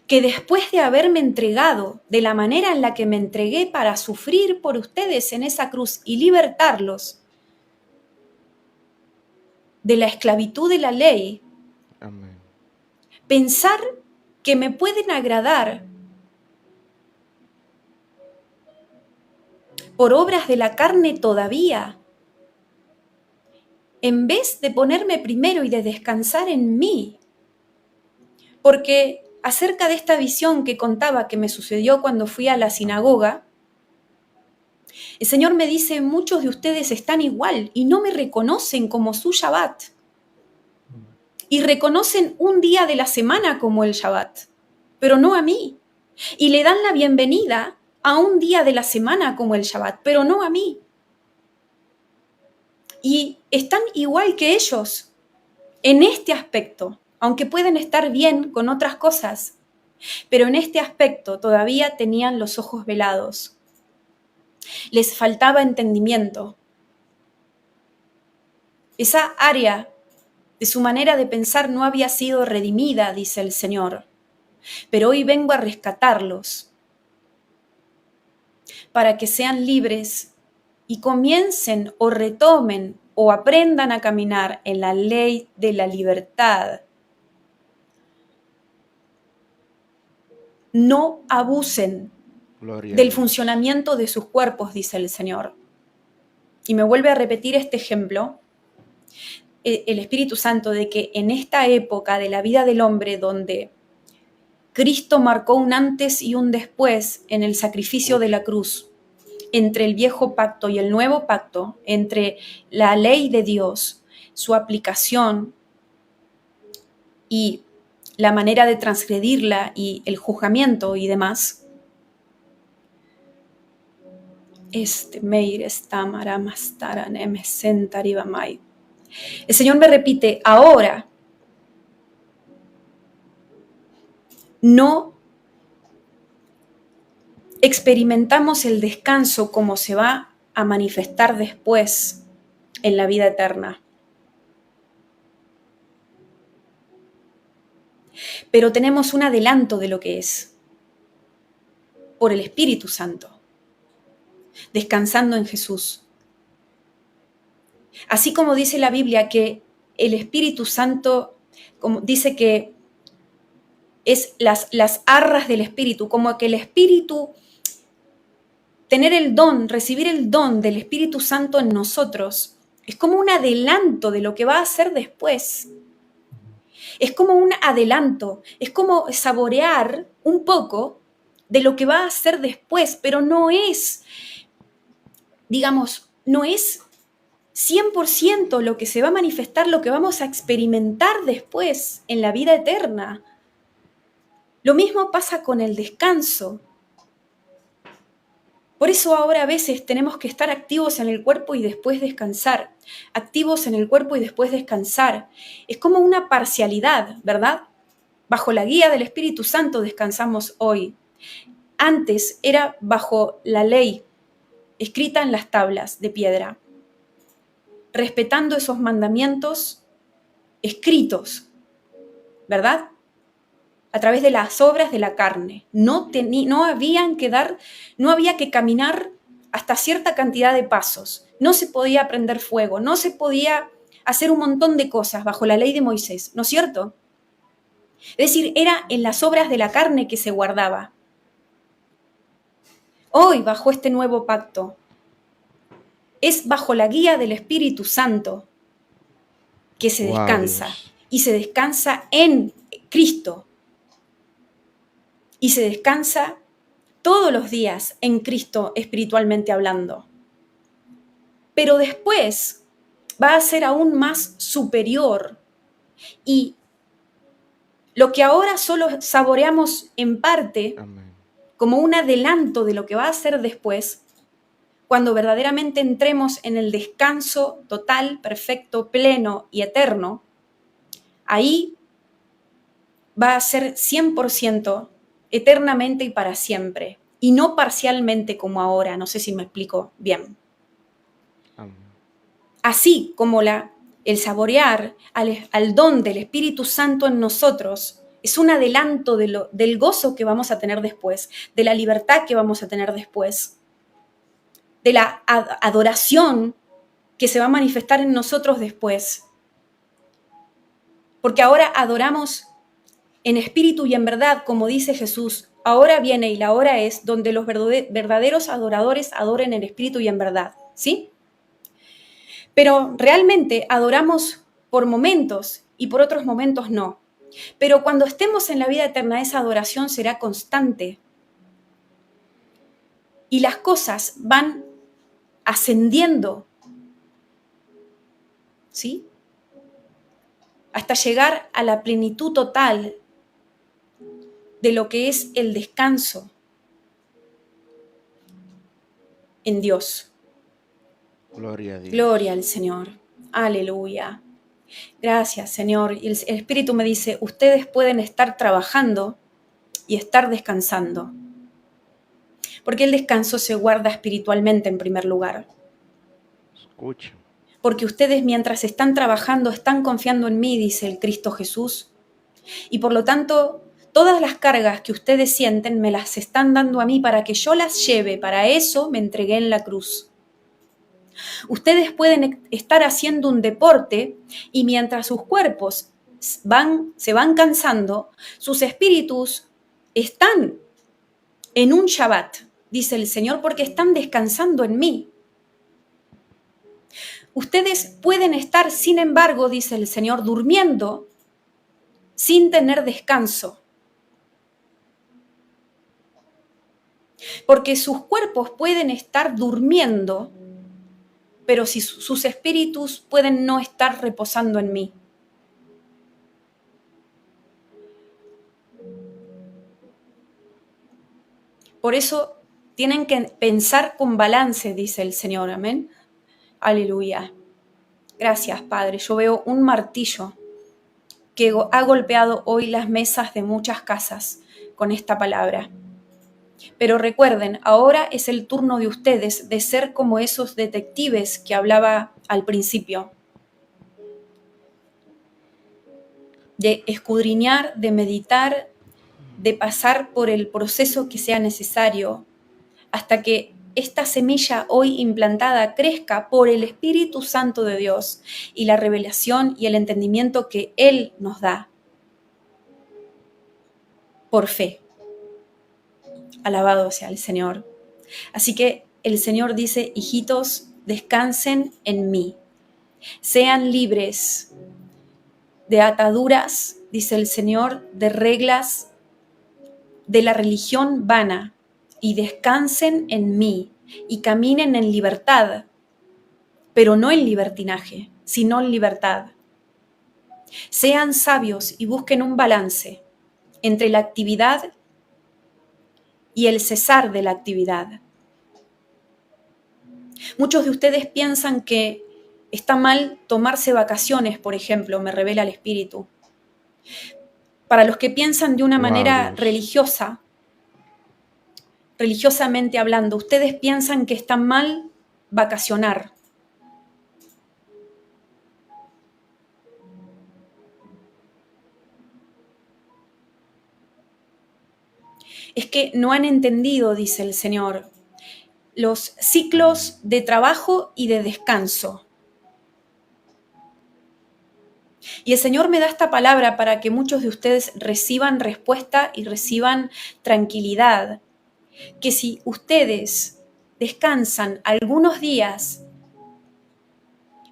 que después de haberme entregado de la manera en la que me entregué para sufrir por ustedes en esa cruz y libertarlos de la esclavitud de la ley, Amén. pensar que me pueden agradar por obras de la carne todavía, en vez de ponerme primero y de descansar en mí. Porque acerca de esta visión que contaba que me sucedió cuando fui a la sinagoga, el Señor me dice, muchos de ustedes están igual y no me reconocen como su Shabbat. Y reconocen un día de la semana como el Shabbat, pero no a mí. Y le dan la bienvenida a un día de la semana como el Shabbat, pero no a mí. Y están igual que ellos en este aspecto, aunque pueden estar bien con otras cosas, pero en este aspecto todavía tenían los ojos velados. Les faltaba entendimiento. Esa área de su manera de pensar no había sido redimida, dice el Señor, pero hoy vengo a rescatarlos para que sean libres y comiencen o retomen o aprendan a caminar en la ley de la libertad. No abusen del funcionamiento de sus cuerpos, dice el Señor. Y me vuelve a repetir este ejemplo, el Espíritu Santo, de que en esta época de la vida del hombre donde Cristo marcó un antes y un después en el sacrificio de la cruz, entre el viejo pacto y el nuevo pacto, entre la ley de Dios, su aplicación y la manera de transgredirla y el juzgamiento y demás. El Señor me repite, ahora no experimentamos el descanso como se va a manifestar después en la vida eterna. Pero tenemos un adelanto de lo que es, por el Espíritu Santo, descansando en Jesús. Así como dice la Biblia que el Espíritu Santo, como dice que es las arras del Espíritu, como que el Espíritu, tener el don, recibir el don del Espíritu Santo en nosotros, es como un adelanto de lo que va a hacer después. Es como un adelanto, es como saborear un poco de lo que va a hacer después, pero no es, digamos, no es 100% lo que se va a manifestar, lo que vamos a experimentar después en la vida eterna. Lo mismo pasa con el descanso. Por eso ahora a veces tenemos que estar activos en el cuerpo y después descansar. Activos en el cuerpo y después descansar. Es como una parcialidad, ¿verdad? Bajo la guía del Espíritu Santo descansamos hoy. Antes era bajo la ley, escrita en las tablas de piedra, respetando esos mandamientos escritos, ¿verdad? A través de las obras de la carne. No había que caminar hasta cierta cantidad de pasos. No se podía prender fuego, no se podía hacer un montón de cosas bajo la ley de Moisés, ¿no es cierto? Es decir, era en las obras de la carne que se guardaba. Hoy, bajo este nuevo pacto, es bajo la guía del Espíritu Santo que se descansa. Dios. Y se descansa en Cristo. Y se descansa todos los días en Cristo espiritualmente hablando. Pero después va a ser aún más superior. Y lo que ahora solo saboreamos en parte, Amén. como un adelanto de lo que va a ser después, cuando verdaderamente entremos en el descanso total, perfecto, pleno y eterno, ahí va a ser 100% eternamente y para siempre, y no parcialmente como ahora, no sé si me explico bien. Amén. Así como el saborear al don del Espíritu Santo en nosotros es un adelanto del gozo que vamos a tener después, de la libertad que vamos a tener después, de la adoración que se va a manifestar en nosotros después. Porque ahora adoramos en espíritu y en verdad, como dice Jesús. Ahora viene y la hora es donde los verdaderos adoradores adoren en espíritu y en verdad, ¿sí? Pero realmente adoramos por momentos y por otros momentos no. Pero cuando estemos en la vida eterna, esa adoración será constante. Y las cosas van ascendiendo, ¿sí? Hasta llegar a la plenitud total de lo que es el descanso en Dios. Gloria a Dios. Gloria al Señor. Aleluya. Gracias, Señor. Y el Espíritu me dice, ustedes pueden estar trabajando y estar descansando. Porque el descanso se guarda espiritualmente en primer lugar. Escucha. Porque ustedes mientras están trabajando, están confiando en mí, dice el Cristo Jesús. Y por lo tanto, todas las cargas que ustedes sienten me las están dando a mí para que yo las lleve. Para eso me entregué en la cruz. Ustedes pueden estar haciendo un deporte y mientras sus cuerpos se van cansando, sus espíritus están en un Shabbat, dice el Señor, porque están descansando en mí. Ustedes pueden estar, sin embargo, dice el Señor, durmiendo sin tener descanso. Porque sus cuerpos pueden estar durmiendo, pero si sus espíritus pueden no estar reposando en mí. Por eso tienen que pensar con balance, dice el Señor, amén. Aleluya. Gracias, Padre. Yo veo un martillo que ha golpeado hoy las mesas de muchas casas con esta palabra. Pero recuerden, ahora es el turno de ustedes de ser como esos detectives que hablaba al principio. De escudriñar, de meditar, de pasar por el proceso que sea necesario hasta que esta semilla hoy implantada crezca por el Espíritu Santo de Dios y la revelación y el entendimiento que Él nos da por fe. Alabado sea el Señor. Así que el Señor dice, hijitos, descansen en mí. Sean libres de ataduras, dice el Señor, de reglas de la religión vana y descansen en mí y caminen en libertad, pero no en libertinaje, sino en libertad. Sean sabios y busquen un balance entre la actividad y el cesar de la actividad. Muchos de ustedes piensan que está mal tomarse vacaciones, por ejemplo, me revela el Espíritu. Para los que piensan de una manera religiosa, religiosamente hablando, ustedes piensan que está mal vacacionar. Es que no han entendido, dice el Señor, los ciclos de trabajo y de descanso. Y el Señor me da esta palabra para que muchos de ustedes reciban respuesta y reciban tranquilidad. Que si ustedes descansan algunos días,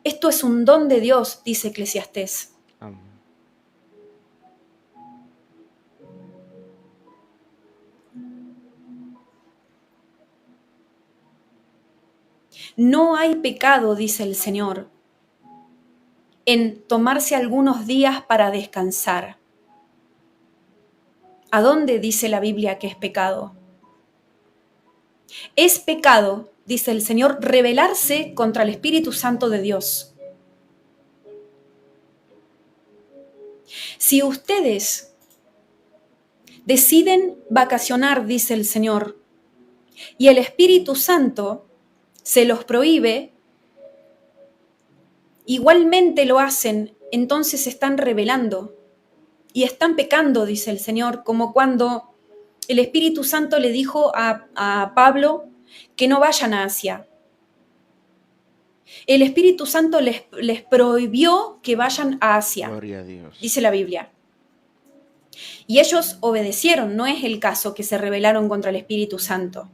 esto es un don de Dios, dice Eclesiastés. Amén. No hay pecado, dice el Señor, en tomarse algunos días para descansar. ¿A dónde dice la Biblia que es pecado? Es pecado, dice el Señor, rebelarse contra el Espíritu Santo de Dios. Si ustedes deciden vacacionar, dice el Señor, y el Espíritu Santo se los prohíbe, igualmente lo hacen, entonces se están rebelando y están pecando, dice el Señor, como cuando el Espíritu Santo le dijo a Pablo que no vayan a Asia. El Espíritu Santo les prohibió que vayan a Asia, Gloria a Dios. dice la Biblia. Y ellos obedecieron, no es el caso que se rebelaron contra el Espíritu Santo.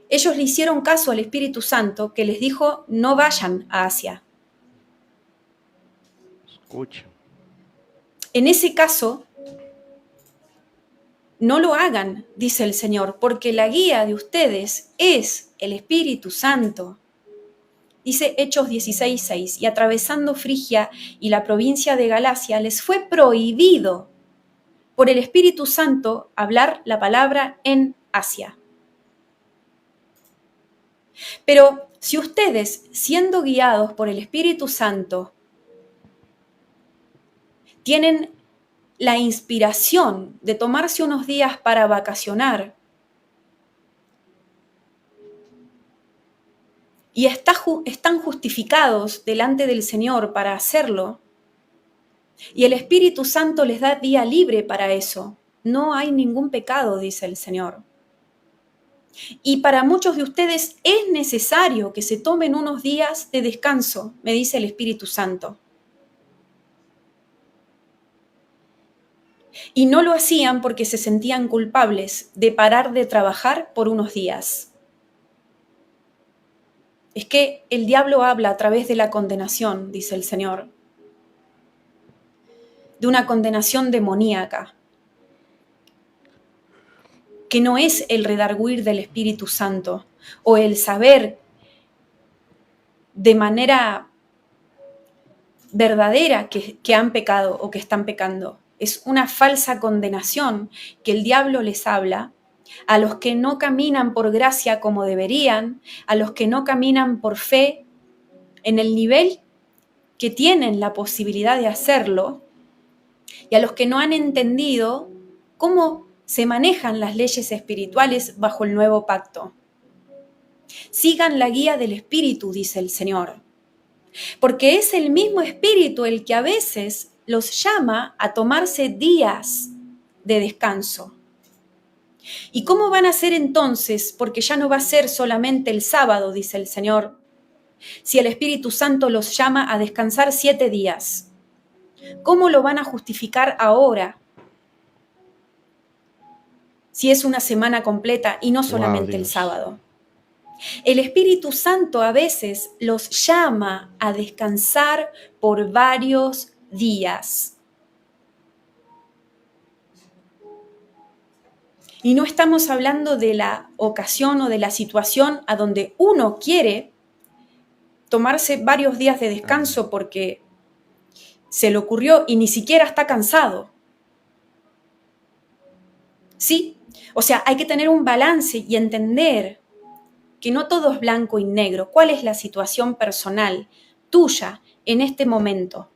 Ellos le hicieron caso al Espíritu Santo que les dijo no vayan a Asia. Escucha. En ese caso, no lo hagan, dice el Señor, porque la guía de ustedes es el Espíritu Santo. Dice Hechos 16:6, y atravesando Frigia y la provincia de Galacia, les fue prohibido por el Espíritu Santo hablar la palabra en Asia. Pero si ustedes, siendo guiados por el Espíritu Santo, tienen la inspiración de tomarse unos días para vacacionar y están justificados delante del Señor para hacerlo, y el Espíritu Santo les da día libre para eso, no hay ningún pecado, dice el Señor. Y para muchos de ustedes es necesario que se tomen unos días de descanso, me dice el Espíritu Santo. Y no lo hacían porque se sentían culpables de parar de trabajar por unos días. Es que el diablo habla a través de la condenación, dice el Señor, de una condenación demoníaca, que no es el redarguir del Espíritu Santo o el saber de manera verdadera que han pecado o que están pecando. Es una falsa condenación que el diablo les habla a los que no caminan por gracia como deberían, a los que no caminan por fe en el nivel que tienen la posibilidad de hacerlo, y a los que no han entendido cómo se manejan las leyes espirituales bajo el nuevo pacto. Sigan la guía del Espíritu, dice el Señor, porque es el mismo Espíritu el que a veces los llama a tomarse días de descanso. ¿Y cómo van a hacer entonces? Porque ya no va a ser solamente el sábado, dice el Señor, si el Espíritu Santo los llama a descansar 7 días. ¿Cómo lo van a justificar ahora? Si es una semana completa y no solamente el sábado. El Espíritu Santo a veces los llama a descansar por varios días. Y no estamos hablando de la ocasión o de la situación a donde uno quiere tomarse varios días de descanso porque se le ocurrió y ni siquiera está cansado. ¿Sí? O sea, hay que tener un balance y entender que no todo es blanco y negro. ¿Cuál es la situación personal tuya en este momento?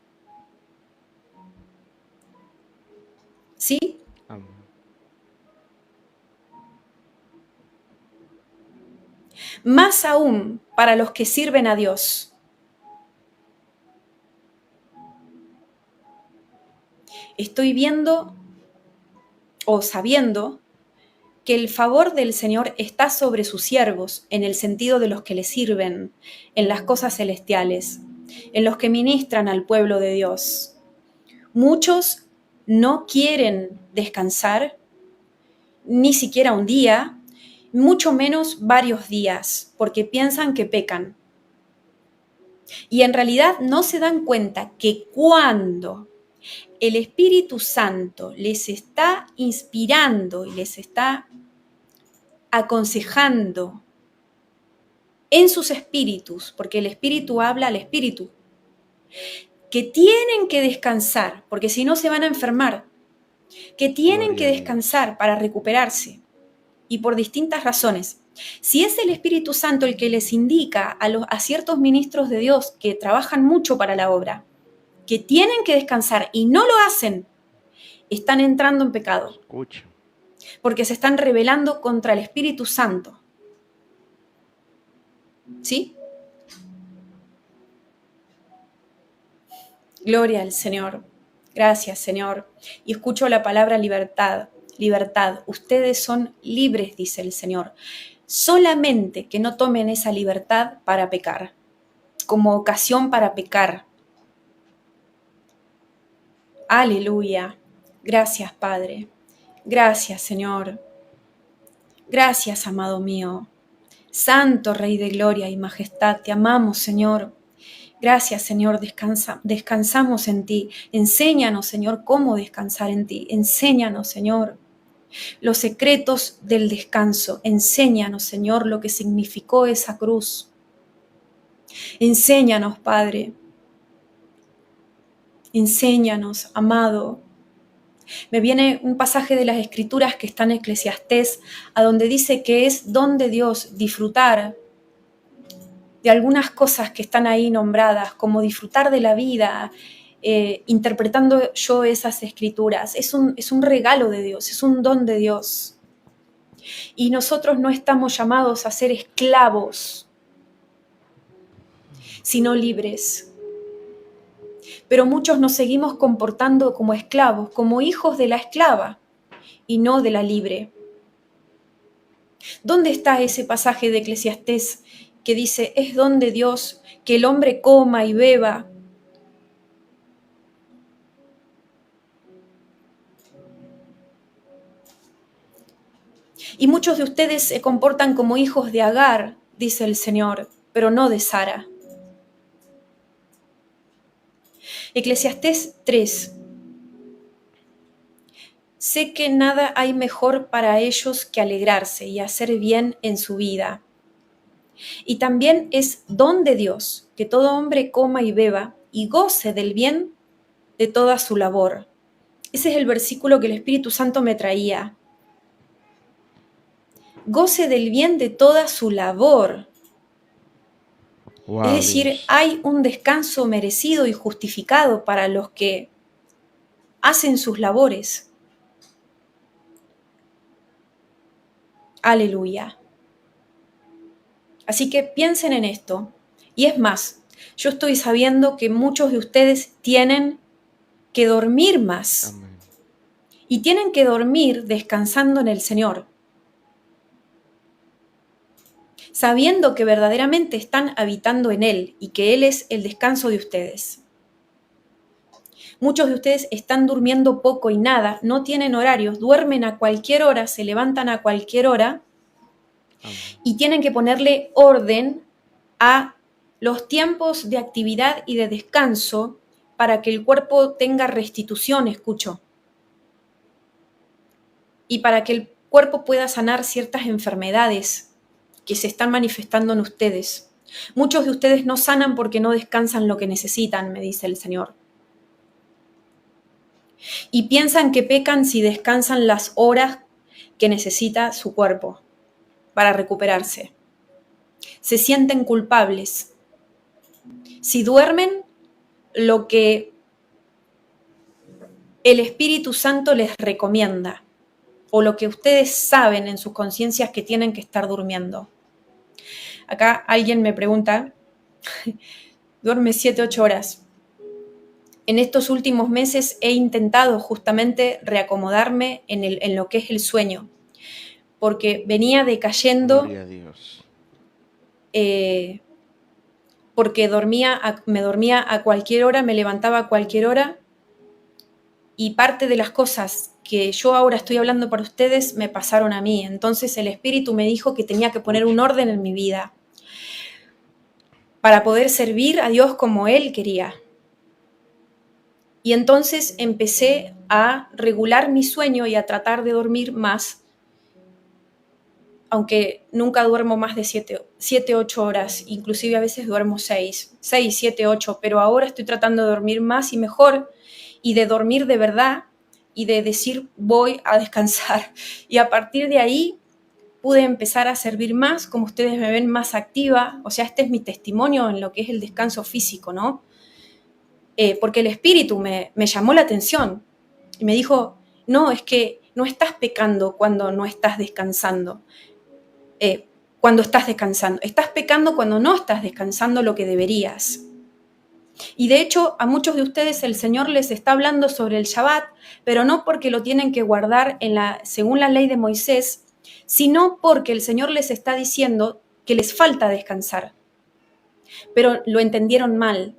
¿Sí? Más aún para los que sirven a Dios. Estoy viendo o sabiendo que el favor del Señor está sobre sus siervos, en el sentido de los que le sirven, en las cosas celestiales, en los que ministran al pueblo de Dios. Muchos no quieren descansar, ni siquiera un día, mucho menos varios días, porque piensan que pecan. Y en realidad no se dan cuenta que cuando el Espíritu Santo les está inspirando y les está aconsejando en sus espíritus, porque el Espíritu habla al Espíritu, que tienen que descansar, porque si no se van a enfermar, que tienen que descansar para recuperarse, y por distintas razones. Si es el Espíritu Santo el que les indica a ciertos ministros de Dios que trabajan mucho para la obra, que tienen que descansar y no lo hacen, están entrando en pecado. Escucha. Porque se están rebelando contra el Espíritu Santo. ¿Sí? Gloria al Señor. Gracias, Señor. Y escucho la palabra libertad. Libertad. Ustedes son libres, dice el Señor. Solamente que no tomen esa libertad para pecar, como ocasión para pecar. Aleluya. Gracias, Padre. Gracias, Señor. Gracias, amado mío. Santo Rey de gloria y majestad, te amamos, Señor. Gracias, Señor, descansamos en ti. Enséñanos, Señor, cómo descansar en ti. Enséñanos, Señor, los secretos del descanso. Enséñanos, Señor, lo que significó esa cruz. Enséñanos, Padre. Enséñanos, amado. Me viene un pasaje de las Escrituras que está en Eclesiastés, a donde dice que es don de Dios disfrutar de algunas cosas que están ahí nombradas, como disfrutar de la vida, interpretando yo esas Escrituras. Es un regalo de Dios, es un don de Dios. Y nosotros no estamos llamados a ser esclavos, sino libres. Pero muchos nos seguimos comportando como esclavos, como hijos de la esclava y no de la libre. ¿Dónde está ese pasaje de Eclesiastés que dice, es don de Dios que el hombre coma y beba? Y muchos de ustedes se comportan como hijos de Agar, dice el Señor, pero no de Sara. Eclesiastés 3. Sé que nada hay mejor para ellos que alegrarse y hacer bien en su vida. Y también es don de Dios que todo hombre coma y beba y goce del bien de toda su labor. Ese es el versículo que el Espíritu Santo me traía. Goce del bien de toda su labor. Wow, Es decir, Dios. hay un descanso merecido y justificado para los que hacen sus labores. Aleluya. Así que piensen en esto. Y es más, yo estoy sabiendo que muchos de ustedes tienen que dormir más. Amén. Y tienen que dormir descansando en el Señor, sabiendo que verdaderamente están habitando en Él y que Él es el descanso de ustedes. Muchos de ustedes están durmiendo poco y nada, no tienen horarios, duermen a cualquier hora, se levantan a cualquier hora. Amén. Y tienen que ponerle orden a los tiempos de actividad y de descanso para que el cuerpo tenga restitución, escucho. Y para que el cuerpo pueda sanar ciertas enfermedades que se están manifestando en ustedes. Muchos de ustedes no sanan porque no descansan lo que necesitan, me dice el Señor. Y piensan que pecan si descansan las horas que necesita su cuerpo para recuperarse. Se sienten culpables. Si duermen lo que el Espíritu Santo les recomienda o lo que ustedes saben en sus conciencias que tienen que estar durmiendo. Acá alguien me pregunta, duerme 7-8 horas. En estos últimos meses he intentado justamente reacomodarme en lo que es el sueño, porque venía decayendo. Gloria a Dios. Porque me dormía a cualquier hora, me levantaba a cualquier hora, y parte de las cosas que yo ahora estoy hablando para ustedes me pasaron a mí. Entonces el Espíritu me dijo que tenía que poner un orden en mi vida para poder servir a Dios como Él quería. Y entonces empecé a regular mi sueño y a tratar de dormir más, aunque nunca duermo más de 7, 8 horas, inclusive a veces duermo 6, 7, 8, pero ahora estoy tratando de dormir más y mejor, y de dormir de verdad, y de decir voy a descansar. Y a partir de ahí pude empezar a servir más, como ustedes me ven más activa. O sea, este es mi testimonio en lo que es el descanso físico, ¿no? Porque el Espíritu me llamó la atención y me dijo, no, es que no estás pecando cuando no estás descansando. Cuando estás descansando. Estás pecando cuando no estás descansando lo que deberías. Y de hecho, a muchos de ustedes el Señor les está hablando sobre el Shabbat, pero no porque lo tienen que guardar según la ley de Moisés, sino porque el Señor les está diciendo que les falta descansar. Pero lo entendieron mal.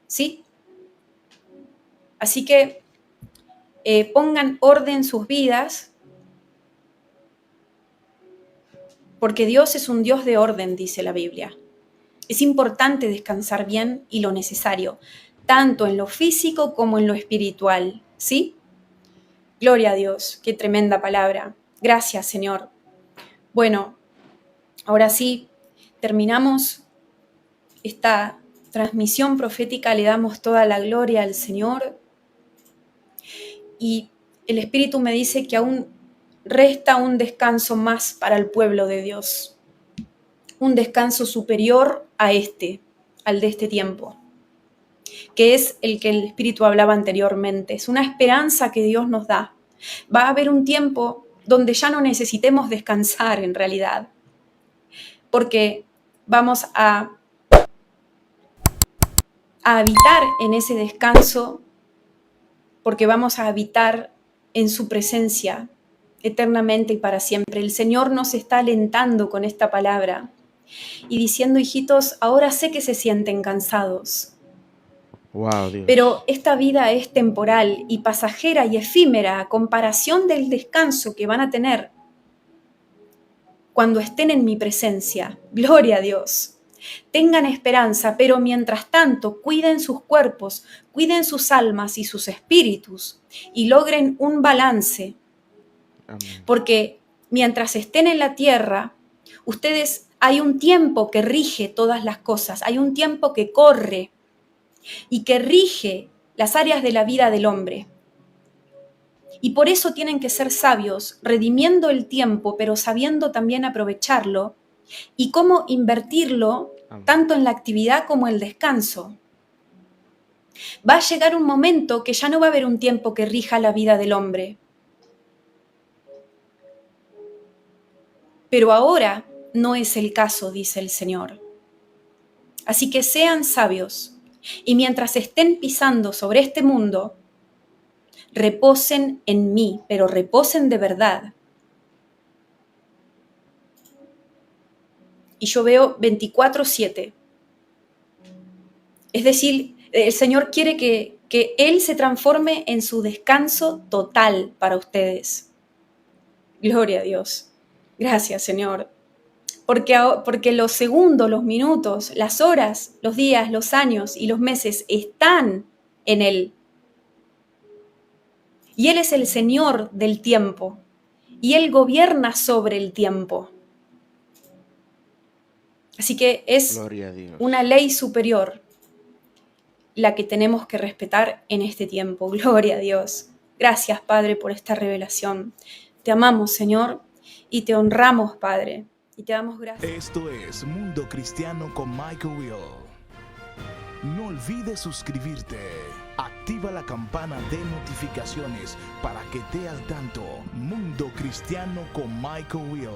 ¿Sí? Así que pongan orden en sus vidas, porque Dios es un Dios de orden, dice la Biblia. Es importante descansar bien y lo necesario, tanto en lo físico como en lo espiritual, ¿sí? Gloria a Dios, qué tremenda palabra. Gracias, Señor. Bueno, ahora sí, terminamos esta transmisión profética, le damos toda la gloria al Señor. Y el Espíritu me dice que aún resta un descanso más para el pueblo de Dios. Un descanso superior a al de este tiempo, que es el que el Espíritu hablaba anteriormente. Es una esperanza que Dios nos da. Va a haber un tiempo donde ya no necesitemos descansar en realidad, porque vamos a habitar en ese descanso, porque vamos a habitar en su presencia eternamente y para siempre. El Señor nos está alentando con esta palabra y diciendo, hijitos, ahora sé que se sienten cansados. Wow, Dios. Pero esta vida es temporal y pasajera y efímera a comparación del descanso que van a tener cuando estén en mi presencia. Gloria a Dios. Tengan esperanza, pero mientras tanto cuiden sus cuerpos, cuiden sus almas y sus espíritus y logren un balance. Amén. Porque mientras estén en la tierra, hay un tiempo que rige todas las cosas, hay un tiempo que corre y que rige las áreas de la vida del hombre. Y por eso tienen que ser sabios, redimiendo el tiempo, pero sabiendo también aprovecharlo y cómo invertirlo tanto en la actividad como el descanso. Va a llegar un momento que ya no va a haber un tiempo que rija la vida del hombre. Pero ahora no es el caso, dice el Señor. Así que sean sabios y mientras estén pisando sobre este mundo, reposen en mí, pero reposen de verdad. Y yo veo 24/7. Es decir, el Señor quiere que Él se transforme en su descanso total para ustedes. Gloria a Dios. Gracias, Señor. Porque los segundos, los minutos, las horas, los días, los años y los meses están en Él. Y Él es el Señor del tiempo. Y Él gobierna sobre el tiempo. Así que es una ley superior la que tenemos que respetar en este tiempo. Gloria a Dios. Gracias, Padre, por esta revelación. Te amamos, Señor, y te honramos, Padre, y te damos gracias. Esto es Mundo Cristiano con Michael Will. No olvides suscribirte. Activa la campana de notificaciones para que estés al tanto. Mundo Cristiano con Michael Will.